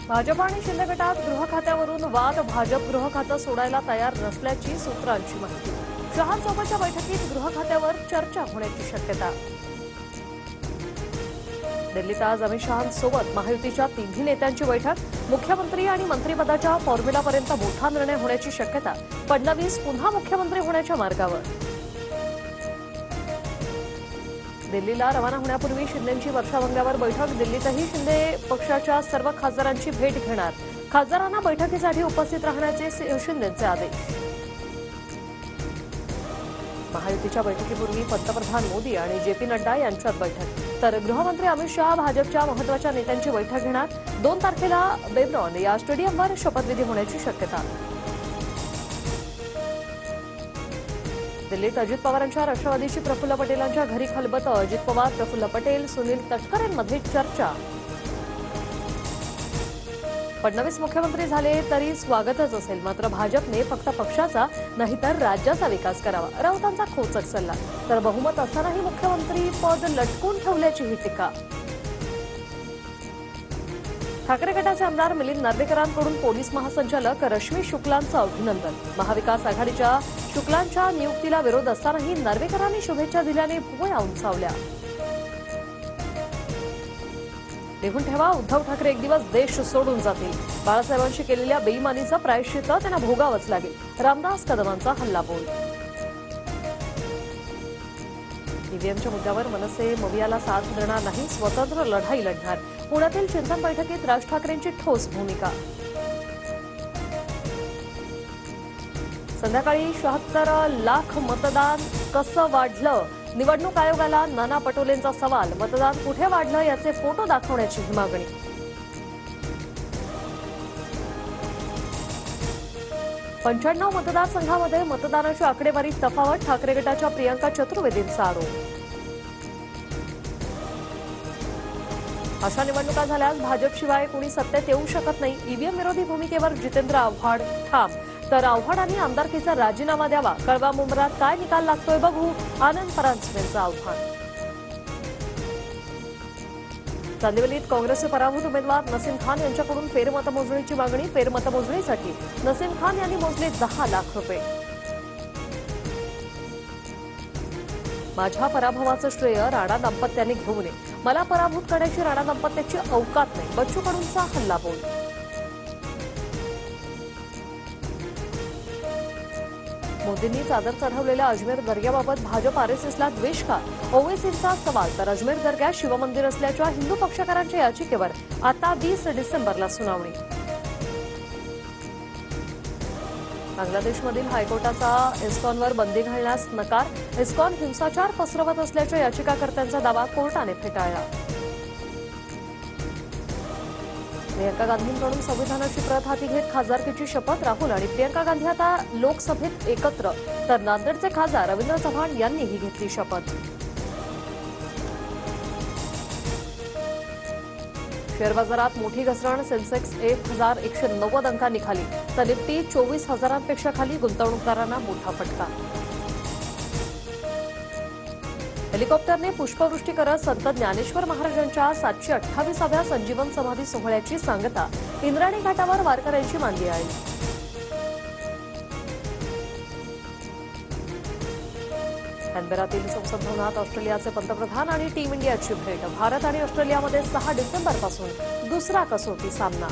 भाजप आणि शिंदे गटात गृह खात्यावरून वाद. भाजप गृह खातं सोडायला तयार नसल्याची सूत्रांची माहिती. शहांसोबतच्या बैठकीत गृह खात्यावर चर्चा होण्याची शक्यता. दिल्लीत आज अमित शहांसोबत महायुतीच्या तिन्ही नेत्यांची बैठक. मुख्यमंत्री आणि मंत्रिपदाच्या फॉर्म्युलापर्यंत मोठा निर्णय होण्याची शक्यता. फडणवीस पुन्हा मुख्यमंत्री होण्याच्या मार्गावर. दिल्लीला रवाना होण्यापूर्वी शिंदेंची वर्षाभंगावर बैठक. दिल्लीतही शिंदे पक्षाच्या सर्व खासदारांची भेट घेणार. खासदारांना बैठकीसाठी उपस्थित राहण्याचे शिंदेंचे आदेश. महायुतीच्या बैठकीपूर्वी पंतप्रधान मोदी आणि जेपी नड्डा यांच्यात बैठक. तर गृहमंत्री अमित शहा भाजपच्या महत्वाच्या नेत्यांची बैठक घेणार. 2 तारखेला बेब्रॉन या स्टेडियमवर शपथविधी होण्याची शक्यता. दिल्लीत अजित पवारांच्या राष्ट्रवादीची प्रफुल्ल पटेलांच्या घरी खलबतं. अजित पवार, प्रफुल्ल पटेल, सुनील तटकरेंमध्ये चर्चा. फडणवीस मुख्यमंत्री झाले तरी स्वागतच असेल, मात्र भाजपने फक्त पक्षाचा नाही तर राज्याचा विकास करावा, राऊतांचा खोचक सल्ला. तर बहुमत असतानाही मुख्यमंत्री पद लटकून ठेवल्याची ही टीका. ठाकरे गटाचे आमदार मिलिंद नार्वेकरांकडून पोलीस महासंचालक रश्मी शुक्लांचं अभिनंदन. महाविकास आघाडीच्या शुक्लांच्या नियुक्तीला विरोध असतानाही नार्वेकरांनी शुभेच्छा दिल्याने भुवया उंचावल्या. लिहून ठेवा, उद्धव ठाकरे एक दिवस देश सोडून जातील. बाळासाहेबांशी केलेल्या बेईमानीचं प्रायश्चित्त त्यांना भोगावंच लागेल. रामदास कदमांचा हल्लाबोल. ईव्हीएमच्या मुद्द्यावर मनसे मवियाला साथ देणार नाही, स्वतंत्र लढाई लढणार. पुण्यातील चिंतन बैठकीत राज ठाकरेंची ठोस भूमिका. संध्याकाळी 76 लाख मतदान कसं वाढलं? निवडणूक आयोगाला नाना पटोलेंचा सवाल. मतदान कुठे वाढलं याचे फोटो दाखवण्याची मागणी. पंच्याण्णव मतदारसंघामध्ये मतदानाची आकडेवारी तफावत. ठाकरे गटाच्या प्रियंका चतुर्वेदींचा आरोप. अशा निवडणुका झाल्यास भाजपशिवाय कोणी सत्तेत येऊ शकत नाही. ईव्हीएम विरोधी भूमिकेवर जितेंद्र आव्हाड ठाम. तर आव्हाडांनी आमदारकीचा राजीनामा द्यावा. कळवा मुंब्रात काय निकाल लागतोय बघू, आनंद परांजपेंचं आव्हान. चांदिवलीत काँग्रेसचे पराभूत उमेदवार नसीम खान यांच्याकडून फेरमतमोजणीची मागणी. फेरमतमोजणीसाठी नसीम खान यांनी मोजले 10 लाख रुपये. माझ्या पराभवाचं श्रेय राणा दाम्पत्याने घेऊ नये. मला पराभूत करण्याची राणा दाम्पत्याची अवकात नाही. बच्चू कडूंचा हल्लाबोल. मोदींनी चादर चढवलेल्या अजमेर दर्ग्याबाबत भाजप आरएसएसला द्वेष का? ओवेसींचा सवाल. तर अजमेर दर्ग्यात शिवमंदिर असल्याच्या हिंदू पक्षकारांच्या याचिकेवर आता 20 डिसेंबरला सुनावणी. बांगलादेशमधील हायकोर्टाचा इस्कॉनवर बंदी घालण्यास नकार. इस्कॉन हिंसाचार पसरवत असल्याच्या याचिकाकर्त्यांचा दावा कोर्टाने फेटाळला. प्रियंका गांधींकडून संविधानाची प्रत हाती घेत खासदारकीची शपथ. राहुल आणि प्रियंका गांधी आता लोकसभेत एकत्र. तर नांदेडचे खासदार रवींद्र चव्हाण यांनीही घेतली शपथ. शेअर बाजारात मोठी घसरण. सेन्सेक्स 1190 अंकांनी खाली. तर निफ्टी 24,000पेक्षा खाली. गुंतवणूकदारांना मोठा फटका. हेलिकॉप्टरने पुष्पवृष्टी करत संत ज्ञानेश्वर महाराजांच्या 728व्या संजीवन समाधी सोहळ्याची सांगता. इंद्रायणी घाटावर वारकऱ्यांची मांदियाळी. कॅनबेरातील संसद भवनात ऑस्ट्रेलियाचे पंतप्रधान आणि टीम इंडियाची भेट. भारत आणि ऑस्ट्रेलियामध्ये 6 डिसेंबरपासून दुसरा कसोटी सामना.